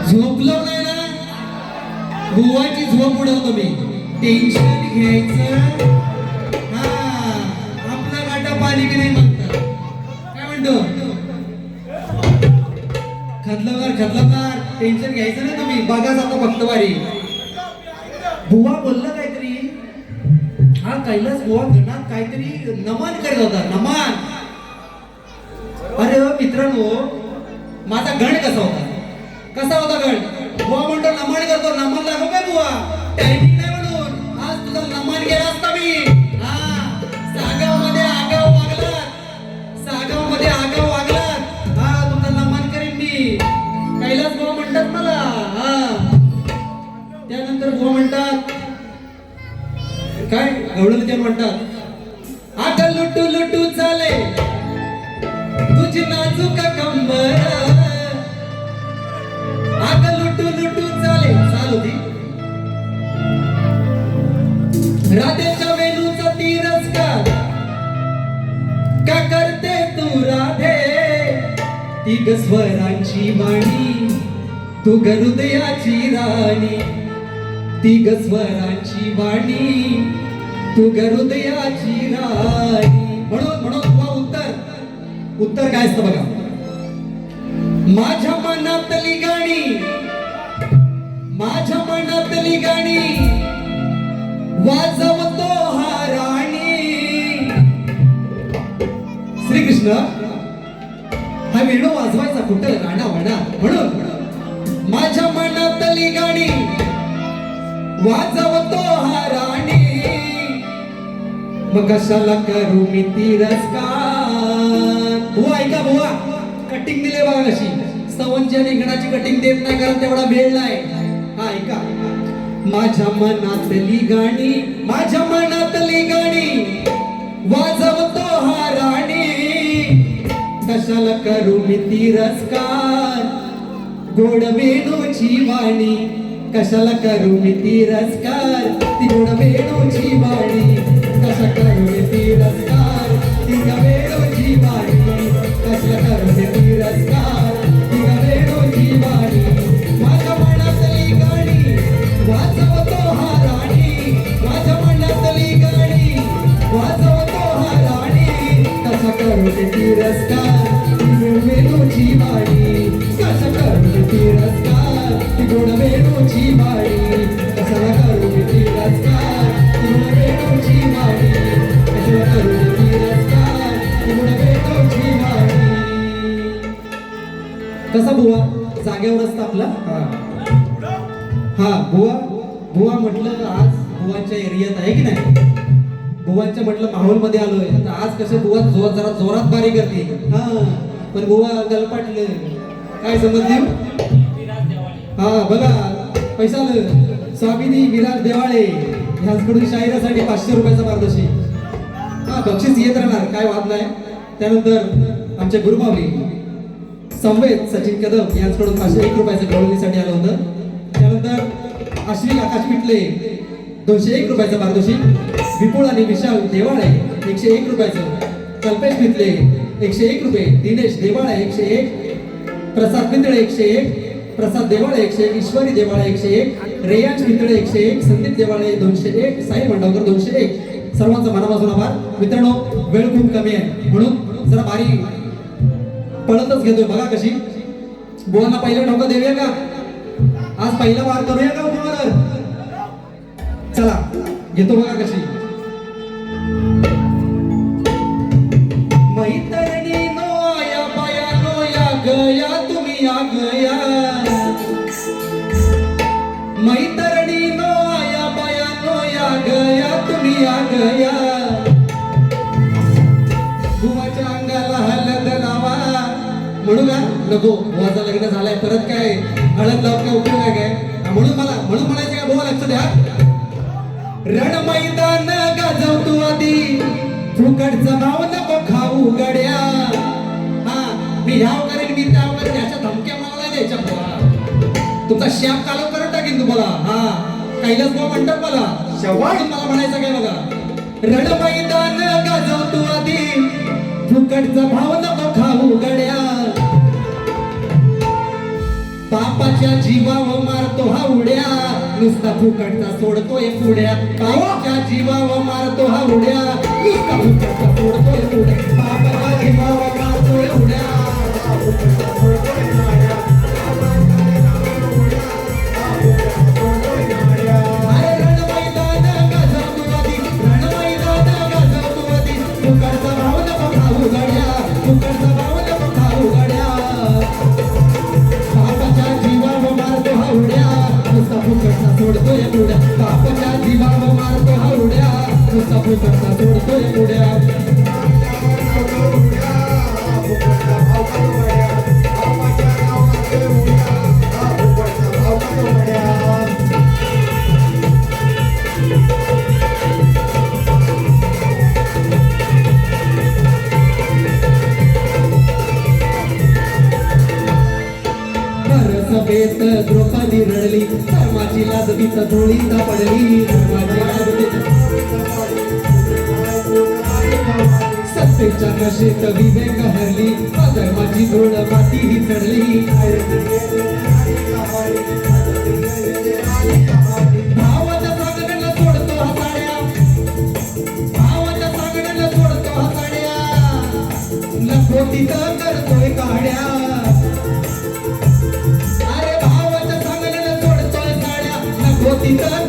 झोपलो नाही ना, बुवाची झोप उडवतो मी. टेन्शन घ्यायचं हा, आपला गाठा पाणी बी नाही म्हणतात. काय म्हणतो खदलकार टेन्शन घ्यायचं ना तुम्ही. बघा जातो फक्त वारी. बुवा बोलला काहीतरी, हा कैलास बुवा गणात काहीतरी नमन करत होता. नमन. अरे मित्रांनो, माझा गण कसा होता? कसा होता गण? बुवा म्हणतो नमन करतो. नमन लागो काय बुवा? टायमिंग नाही म्हणून आज तुझा नमन केला असता मी. हा, सागावमध्ये आगाव वागलात, सागावमध्ये आगाव वागलात. हा, तुमचा नमन करीन मी. कैलास बुवा म्हणतात मला. हा, त्यानंतर बुवा म्हणतात काय गवळण ते म्हणतात, आता लुटू लुटू चाले तुझी नाजूक कंबर. आता लुटू लुटू चाले चाल होती. राधेच्या वेणूचा तिरस्कार का करते तू राधे? ती ग स्वरांची वाणी, तू ग हृदयाची राणी. ती ग स्वरांची वाणी, तू ग हृदयाची राणी. म्हणून उत्तर काय असतं बघा. माझ्या मनातली गाणी, माझ्या मनातली गाणी वाजवतो हा राणी. श्रीकृष्ण हा वेणू वाजवायचा कुठं? राणा वणा. म्हणून माझ्या मनातली गाणी वाजवतो हा राणी. मग कशाला करू मी तिरस्कार? बुवा ऐका बुवा, कटिंग दिले बघा कशी. स्तवनची आणि गणाची कटिंग देत नाही कारण तेवढा वेळ नाही. हा ऐका. माझ्या मनातली गाणी, माझ्या मनातली गाणी वाजवतो हा राणी. कशाला करू मी तिरस्कार? गोड वेणूची वाणी. कशाला करू मी तिरस्कार? ती गोड वेणूची वाणी. कशा करू मी तिरस्कार? ती ग वेणूची वाणी. कशा करू मी तिरस्कार? ती ग वेणूची वाणी. माझ्या मनातली गाणी वाजवतो हा राणी. माझ्या मनातली गाणी वाजवतो हा राणी. कशा करू मी तिरस्कार? ती गोड वेणूची वाणी. कशा करू मी तिरस्कार? ती गोड वेणूची वाणी. कशाला करू मी तिरस्कार? ती गोड वेणूची वाणी. कशाला करू मी तिरस्कार? ती गोड वेणूची वाणी. कसा बुवा जागेवर असतं आपला. हा बुवा म्हटलं आज बुवांच्या एरियात आहे की नाही. बुवांच्या म्हटलं माहोल मध्ये आलोय. आज कसं बुवा जरा जोरात बारी करते. हा, पण बुवा गलपाटलं. काय समजले? हा बघा, पैसा आलं. स्वामिनी विराज देवाळे ह्यांकडून शाहिरासाठी 500 रुपयाचा पारितोषिक. हा, बक्षीस येत राहणार, काय वाद नाही. त्यानंतर आमचे गुरुमावली संवेद सचिन कदम यांच्याकडून 501 रुपयाचं गवळणीसाठी आलं होतं. त्यानंतर आश्विन आकाश पिटले 201 रुपयाचं पारितोषिक. विपुल आणि विशाल देवाळे 101 रुपयाचं. कल्पेश पिटले 101 रुपये. दिनेश देवाळे 101. प्रसाद पिंतळे 101. प्रसाद देवाळे 101. ईश्वरी देवाळे 101. रेयांश पिंतळे 101. संदीप देवाळे 201. साई मांडवकर 201. सर्वांचा मनापासून आभार. मित्रांनो, वेळ खूप कमी आहे म्हणून जरा बारी पळतच घेतोय. बघा कशी. बुवांना पहिलं ठोका देऊया का? आज पहिला वार करूया का बुवावर? चला घेतो. बघा कशी. मैत्रिणी नो आया बाया नो या गया तुम्ही या गया. मैत्रिणी नो आया बाया नो या गया तुम्ही या गया. बुवाच्या अंगाला हळद लावा. म्हणू का नको? बुवाचं लग्न झालंय परत काय हळद लावून काय उपयोग आहे काय? म्हणून म्हणायचं का बुवा लक्ष द्या. रण मैदान गाजवतो आधी फुकटचा भाव नको खाऊ गड्या. हा, मी ह्याव करेन, मी त्याव करेन, ह्याच्या धमक्या मला द्यायच्या बुवा. तुमचा शाप कालव करून टाकेन तुम्हाला. हा, कैलास बुवा म्हणतात मला शेवट मला म्हणायचं काय बघा. रण मैदान गाजवतो आधी फुकटचा भाव नको खाऊ गड्या. बापाच्या जीवावर मारतो हा उड्या नुसता फुकटचा सोडतोय पुड्या बापाच्या जीवावर मारतो हा उड्या नुसता फुकटचा सोडतोय पुड्या बापाच्या जीवावर मारतोय उड्या अरे रणमैदान गाजवतो आधी रणमैदान गाजवतो आधी फुकटचा भाव नको खाऊ गड्या फुकटचा भाव नको खाऊ गड्या बापाच्या जीवावर मारतो हा उड्या नुसता फुकटचा सोडतोय पुड्या बापाच्या जीवावर मारतो हा उड्या नुसता फुकटचा सोडतोय पुड्या सभेत द्रौपदी रडली धर्माची लाज तिचा धुळीता पडली धर्माची लाज सत्तेच्या नशेत विवेक हरली धर्माची धूळ माती ही चढली भावाच्या सांगण्याला सोडतो हा साड्या भावाच्या सांगण्याला सोडतो हा साड्या लखोटीत करतोय काड्या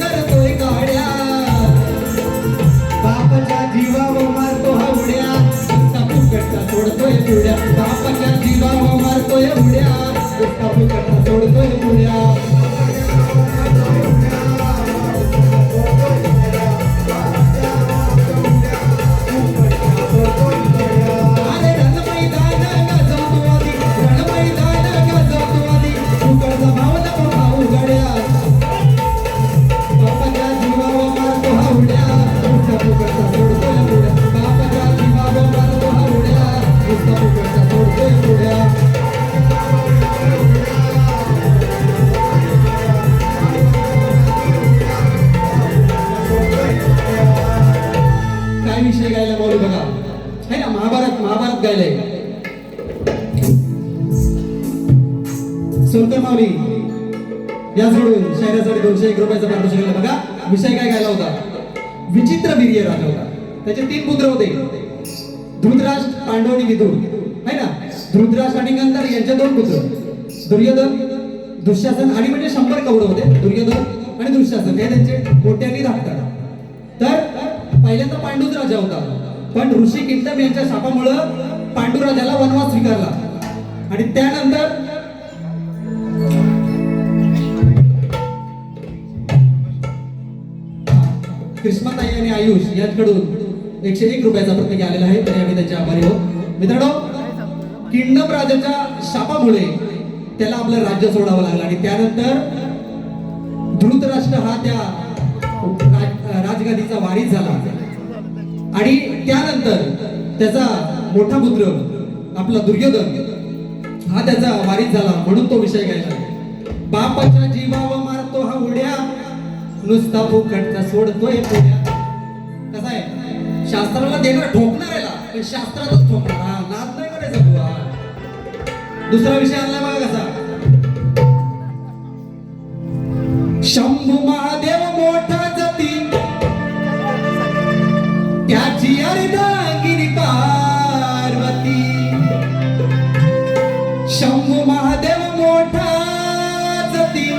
करतोय काड्या बापाच्या जीवावर मारतो हा उड्या नुसता फुकटचा सोडतोय पुड्या बापाच्या जीवावर मारतोय उड्या नुसता फुकटचा सोडतोय पुड्या अरे रणमैदान गाजवतो आधी रणमैदान गाजवतो आधी फुकटचा भाव नको खाऊ गड्या बापाच्या जीवावर मारतो हा उड्या नुसता फुकटचा सोडतोय पुड्या बापाच्या जीवावर मारतो हा उड्या नुसता फुकटचा सोडतोय पुड्या काय विषय गायला बोलू बघा है ना महाभारत गायलंय सोनकर माऊली याचकडून शायरासाठी 201 रुपयाचा पारितोषिक केला बघा विषय काय गायला होता विचित्र वीर्य राजा होता त्याचे 3 पुत्र होते धृतराष्ट्र पांडव आणि विदुर है ना धृतराष्ट्र आणि गंधर यांचे 2 पुत्र दुर्योधन दुःशासन आणि म्हणजे 100 कौरव होते दुर्योधन आणि दुःशासन हे त्यांचे मोठे आणि धाकटा तर पहिल्यांदा पांडूच राजा होता पण ऋषी किंटम यांच्या शापामुळे पांडुराजाला वनवास स्वीकारला आणि त्यानंतर कृष्णाताई आणि आयुष यांच्याकडून 101 रुपयाचा प्रत्येक आलेला आहे तरी आम्ही त्यांचे आभारी आहोत मित्रांनो किंडम राजाच्या शापामुळे त्याला आपलं राज्य सोडावं लागलं आणि त्यानंतर धृतराष्ट्र हा त्या राजगादीचा वारीस झाला आणि त्यानंतर त्याचा मोठा पुत्र आपला दुर्योधन हा त्याचा वारीस झाला म्हणून तो विषय गायला बापाच्या जीवावर मारतो हा उड्या नुसता फुकटचा सोडतोय पुड्या कसा आहे शास्त्राला देणार ठोकणार याला पण शास्त्रातच ठोकणार हा नाद नाही करायचा बुवा दुसरा विषय आणला बघा कसा शंभू महादेव मोठा जती त्याची अर्धांगिनी पार्वती शंभू महादेव मोठा जती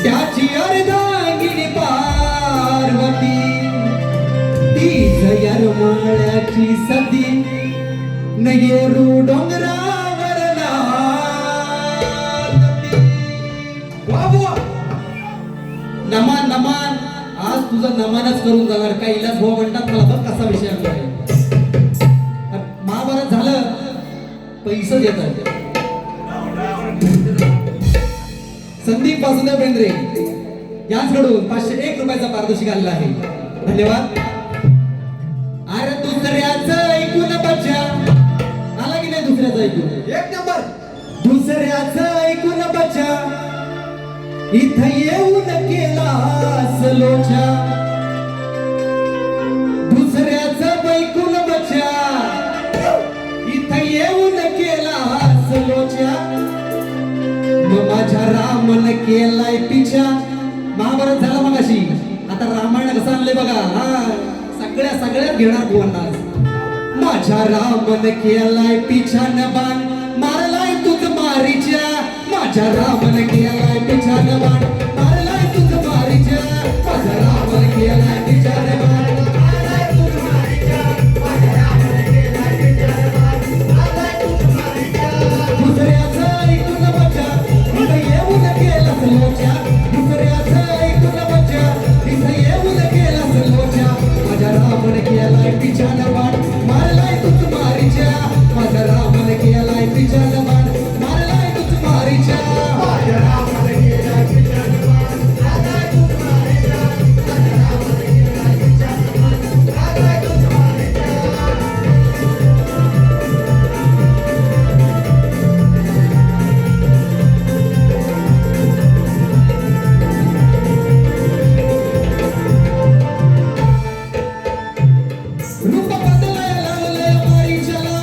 त्याची अर्धांगिनी पार्वती ती जयरमाळ्याची सती नयेरू डोंगरावर नाचती नमान नमान आज तुझं नमानच करून जाणार काय इलाज भाऊ म्हणतात मला बघ कसा विषय आपला आहे महाभारत झालं पैसे येतात संदीप वासुदेव बेंद्रे यांच्याकडून 501 रुपयाचा पारितोषिक आलेला आहे धन्यवाद अरे दुसऱ्याचं ऐकून बच्चा आला की नाही दुसऱ्याचं ऐकून 1 नंबर दुसऱ्याचं ऐकून बच्चा इथं येऊन केला सलोचा दुसऱ्याचं ऐकून बच्चा इथं येऊन केला सलोचा माझ्या रामन केलाय पिछा. महाभारत झाला मगाशी, आता रामायण कसं आणलंय बघा. हा सगळ्यात घेणार बुवांना. माझ्या रामन केलाय पिछान बाण, मारलाय तुझ मारीच्या. माझ्या रामन केलाय पिछान बाण, मारलाय तुझ मारीच्या. माझ्या रामन केलाय पिछान बाण, मारलाय तुझ मारीच्या. माझ्या रामन केलाय पिछान बाण, मारलाय तुझ मारीच्या. दुसऱ्याचं ऐकून मजा इथं येऊन गेलास लोच्या. दुसऱ्याचं ऐकून मजा इथं येऊन गेलास लोच्या. माझ्या रामन केलाय पिछान बाण, मारलाय तुझ मारीच्या. माझ्या रामन केलाय पिछान बाण, मारलाय तुझ मारीच्या. माझ्या रामन केलाय पिछान बाण, मारलाय तुझ मारीच्या. माझ्या रामन केलाय पिछान बाण, मारलाय तुझ मारीच्या. रूप बदलाय लावलंय मारीच्याला,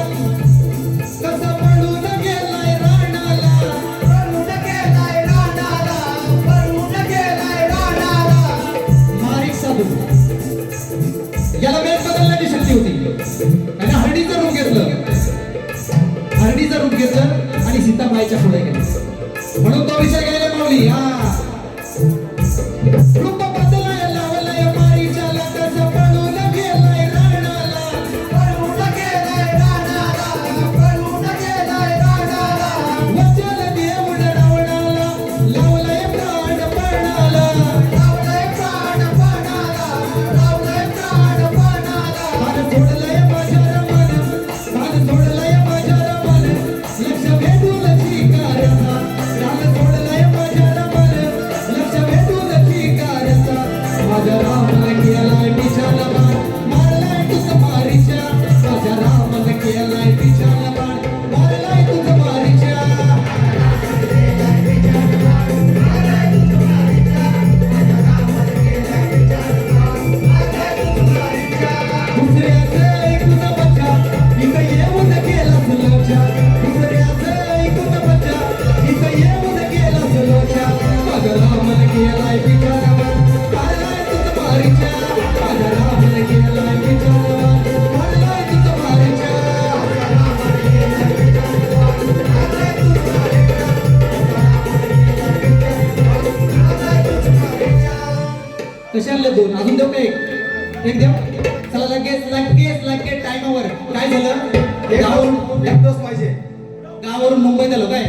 कसं पळून गेलाय राणाला. पळून गेलाय राणाला, पळून गेलाय राणाला. मारीक साधू याला वेळ बदलण्याची शक्ती होती आणि हरणीचं रूप घेतलं. हरणीचं रूप घेतलं आणि सीताबाईच्या पुढे गेलं, म्हणून तो विषय घ्यायला मावली. हा रूप बदलाय लावलंय मारीच्याला, कसं पळून गेलाय राणाला. पळून गेलाय राणाला, पळून गेलाय राणाला. वचन देऊन रावणाला, लावलंय प्राणपणाला. लावलंय प्राणपणाला, लावलंय प्राणपणाला. भान सोडलंय माझ्या रमण, भान सोडलंय माझ्या रमण. लक्ष भेटून शिकाऱ्याचा, रान सोडलंय माझ्या रमण. लक्ष भेटून शिकाऱ्याचा. माझ्या रामन केलाय पिछान बाण, मारलाय तुझ मारीच्या. माझ्या रामन केलाय पिछान बाण, मारलाय तुझ मारीच्या. दुसऱ्याचं ऐकून मजा इथं येऊन गेलास लोच्या. दुसऱ्याचं ऐकून मजा इथं येऊन गेलास लोच्या. माझ्या रामन केलाय पिछान बाण, मारलाय तुझ मारीच्या. माझ्या रामन केलाय पिछान बाण, मारलाय तुझ मारीच्या. कशा आणले दोन? अजून देऊ का एक देऊ? चला लगेच टाइमावर. काय झालं? गावावरून मुंबईत आलो. काय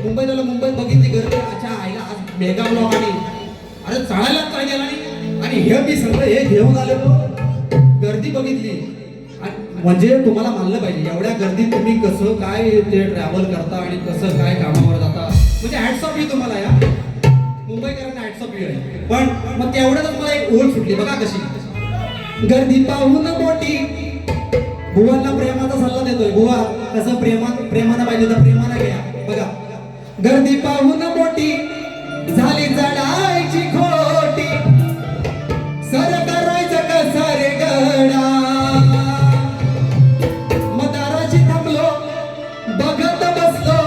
मुंबईत बघितली गर्दी. अच्छा आईला आज बेगावलो आणि अरे चालायला काय गेला आणि हे मी सगळं हे घेऊन आलेलो. गर्दी बघितली म्हणजे तुम्हाला मानलं पाहिजे एवढ्या गर्दीत तुम्ही कसं काय ते ट्रॅव्हल करता आणि कसं काय कामावर जाता. म्हणजे हॅट्स ऑफ यू तुम्हाला. या मुंबईकरांना हॅट्स ऑफ यू आहे. पण मग तेवढ्यातच मला एक ओळ सुटली बघा कशी. गर्दी पाहून मोठी बुवांना प्रेमाचा सल्ला देतोय. बुवा कसं प्रेमानं पाहिजे तर प्रेमानं घ्या. बघा गर्दी पाहून मोठी झाली चढायची खोटी. सर करायचं कसं रे गडा. मदाराची थांबलो बघत बसलो,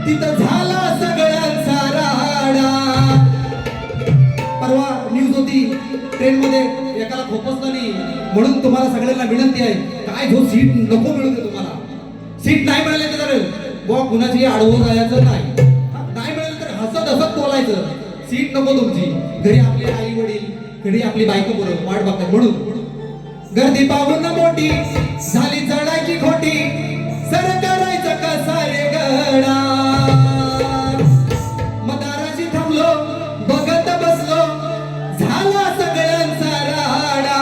तिथं झाला सगळ्यांचा राडा. परवा न्यूज होती ट्रेन मध्ये एकाला खोपसलं नाही, म्हणून तुम्हाला सगळ्यांना विनंती आहे काय जो सीट नको मिळते तुम्हाला. सीट नाही मिळाले तर बुवा कुणाची आडवं जायचं नाही. नाही मिळालं तर हसत बोलायचं. सीट नको तुमची. घरी आपले आई वडील, घरी आपली बायको बरोबर वाट बघतात. म्हणून गर्दी पाहून मोठी झाली चढायची खोटी. सर करायचं कसा रे गडा. मदाराची थांबलो बघत बसलो, झाला सगळ्यांचा राडा.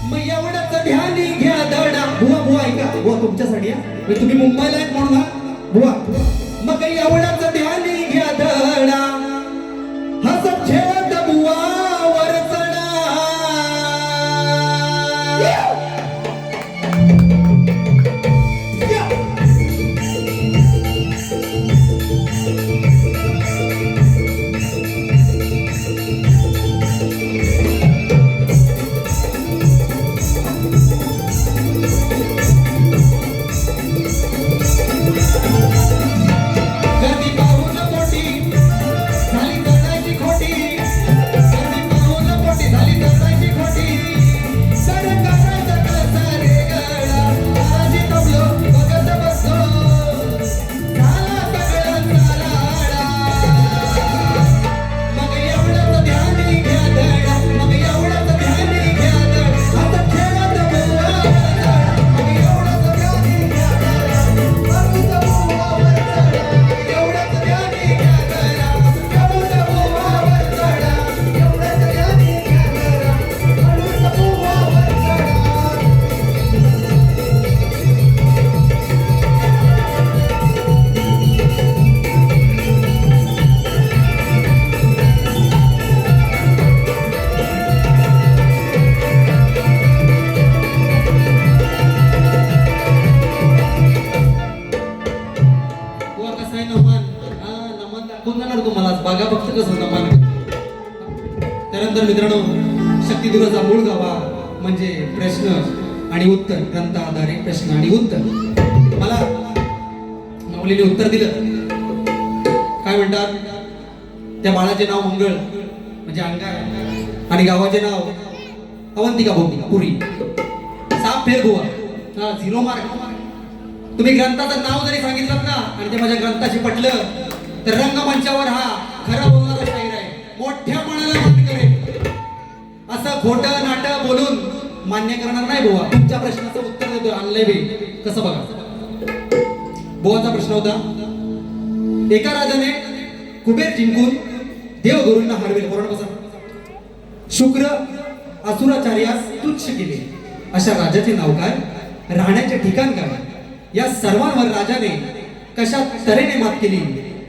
मग एवढंच ध्यानी घ्या धडा. बुवा ऐका, बुवा तुमच्यासाठी आहे. तुम्ही मुंबईला आहेत म्हणून ना बुवा. मग एवढंच ध्यानी घ्या धडा. हसत खेळत बुवा वर चढा. नमन. नमन दाखवून जाणार तुम्हाला आज. बघा फक्त कसं नमन. त्यानंतर मित्रांनो, शक्तिदुर्गाचा मूळ गाभा म्हणजे प्रश्न आणि उत्तर, ग्रंथ आधारित प्रश्न आणि उत्तर. मला माऊलीने उत्तर दिलं. काय म्हणतात? त्या बाळाचे नाव मंगळ म्हणजे अंगार आणि गावाचे नाव अवंतिका पुरी. साप फेर बुवा. 0 मार्क. तुम्ही ग्रंथाचं नाव जरी सांगितलं ना आणि ते माझ्या ग्रंथाशी पटलं तर रंगमंचावर हा खरा बोलणारा शाहीर आहे. मोठ्या मनाला मान करेल. असं खोटं नाटक बोलून मान्य करणार नाही बुवा. तुमच्या प्रश्नाचं उत्तर देतोय. आणलंय बे कसं बघा. बुवाचा प्रश्न होता, एका राजाने कुबेर जिंकून देवगुरूंना हरवेल. बरोबर बसा. शुक्र असुराचार्यास तुच्छ केले. अशा राजाचे नाव काय? राहण्याचे ठिकाण काय? या सर्वांवर राजाने कशा तऱ्हेने मात केली?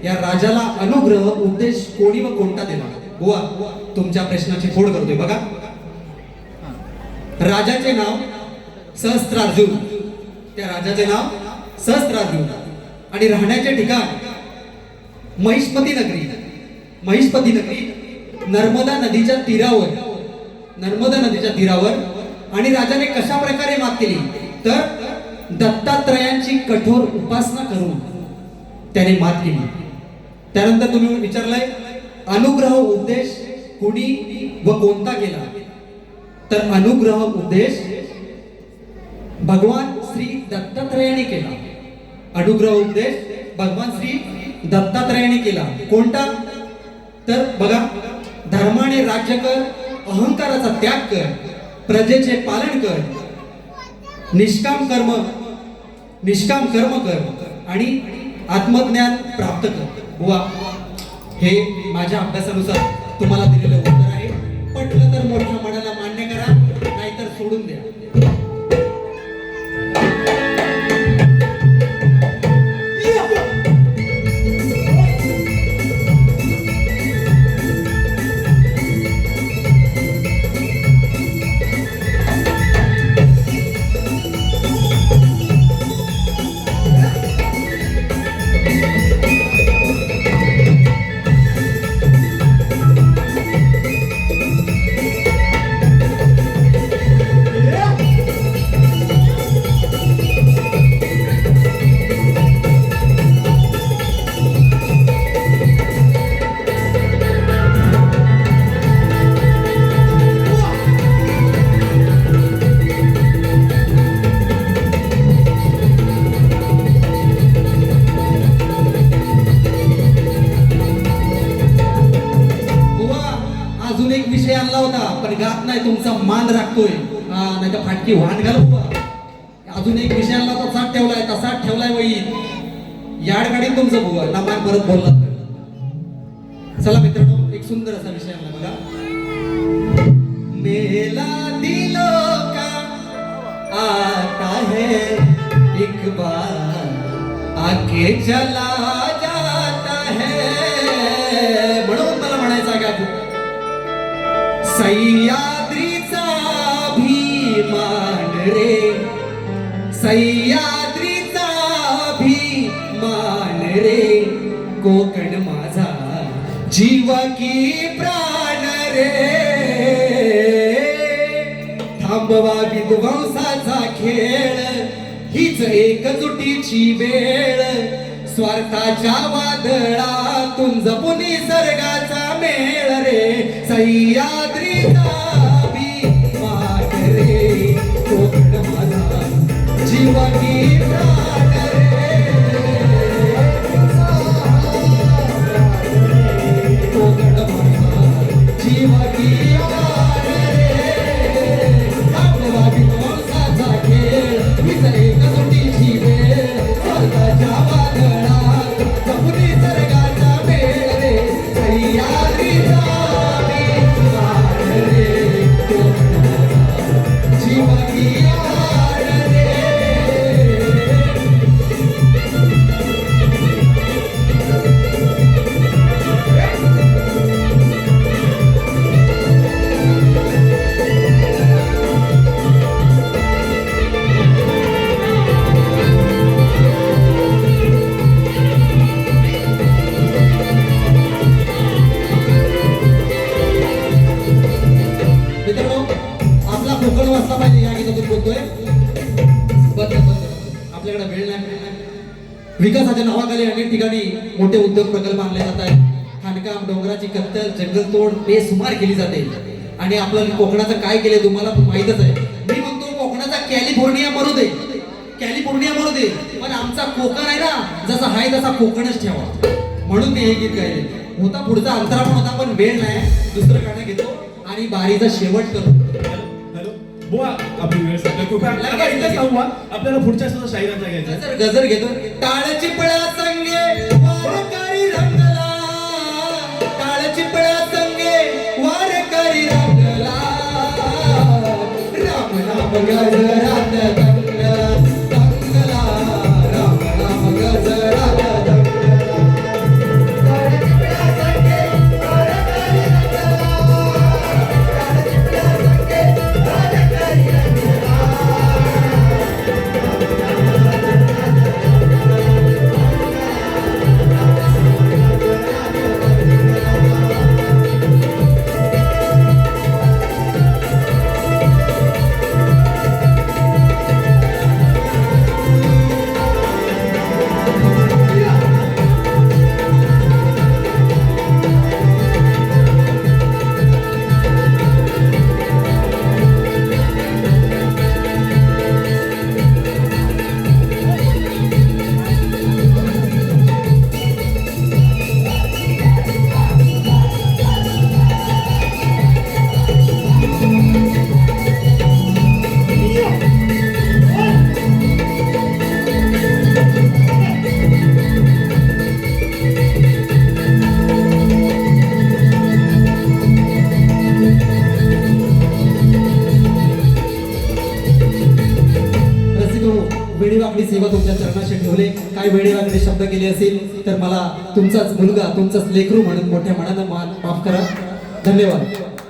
या राजाला अनुग्रह उपदेश कोणी व कोणता दिला? बुवा तुमच्या प्रश्नाची फोड करतोय बघा. राजाचे नाव सहस्त्रार्जुन. त्या राजाचे नाव सहस्त्रार्जुन आणि राहण्याचे ठिकाण महिष्मती नगरी. महिष्मती नगरी नर्मदा नदीच्या तीरावर. नर्मदा नदीच्या तीरावर. आणि राजाने कशा प्रकारे मात केली? तर दत्तात्रयांची कठोर उपासना करून त्याने मात केली. त्यानंतर तुम्ही विचारलंय अनुग्रह उपदेश कुणी व कोणता केला? तर अनुग्रह उपदेश भगवान श्री दत्तात्रयाने केला. अनुग्रह उपदेश भगवान श्री दत्तात्रयाने केला. कोणता? तर बघा, धर्माने राज्य कर, अहंकाराचा त्याग कर, प्रजेचे पालन कर, निष्काम कर्म कर आणि आत्मज्ञान प्राप्त कर. बुवा हे माझ्या अभ्यासानुसार तुम्हाला दिलेलं उत्तर आहे. पटलं तर मोठ्या मनाला मान्य करा, नाहीतर सोडून द्या. तुमचा मान राखतोय नाही तर फाटकी वाहन घाल. अजून एक विषय आणला तसाच ठेवलाय, तसाच ठेवलाय. वही याड गाडी तुमचं बुवा ना मान परत बोलला. चला मित्रांनो, एक सुंदर असा विषय आणला बघा. मेला दिलो का आता है एक बार आके चला जाता है. म्हणून मला म्हणायचं का सह्याद्रीचा अभिमान रे, सह्याद्रीचा अभिमान रे, कोकण माझा जीव की प्राण रे. थांबवा विध्वंसाचा खेळ, हीच एकजुटीची वेळ. स्वार्थाच्या वादळातून जपून निसर्गाचा मेळ रे. सह्याद्रीचा अभिमान रे, कोकण माझा जीव की प्राण रे. कोकण माझा जीव की प्राण रे. थांबवा विध्वंसाचा खेळ, हीच एकजुटीची वेळ. स्वार्थाच्या वादळात जपून निसर्गाचा मेळ रे. सह्याद्रीचा अभिमान रे, कोकण माझा जीव की प्राण रे. विकासाच्या नावाखाली अनेक ठिकाणी मोठे उद्योग प्रकल्प आणले जात आहेत. खाणकाम, डोंगराची कत्तल, जंगलतोड बेसुमार केली जाते. आणि आपलं कोकणाचं काय केलंय तुम्हाला माहितच आहे. मी म्हणतो कोकणाचा कॅलिफोर्निया मरू दे, कॅलिफोर्निया मरू दे, पण आमचा कोकण आहे ना, जसा आहे तसा कोकणच ठेवा. म्हणून मी हे गीत गायले. होता पुढचा अंतरा पण होता, पण वेळ नाही, दुसरं गाणं घेतो आणि बारीचा शेवट करू. हॅलो बुवा, आपली वेळ संपली. कृपया आता इथेच थांबवा. आपल्याला पुढच्या सुद्धा शाहिराचा घ्यायचा आहे. गजर घेतो. टाळ चिपळा संगे वारकरी रंगला, टाळ चिपळा संगे वारकरी रंगला, राम नाम गजरात रंगला, रंगला, राम नाम गजरात रंगला. टाळ चिपळा संगे वारकरी रंगला, टाळ चिपळा संगे वारकरी रंगला. वेडीवाकडी सेवा तुमच्या चरणाशी ठेवले. काय वेडीवाकडी शब्द केले असेल तर मला तुमचाच मुलगा, तुमचाच लेकरू म्हणून मोठ्या मनानं माफ करा. धन्यवाद.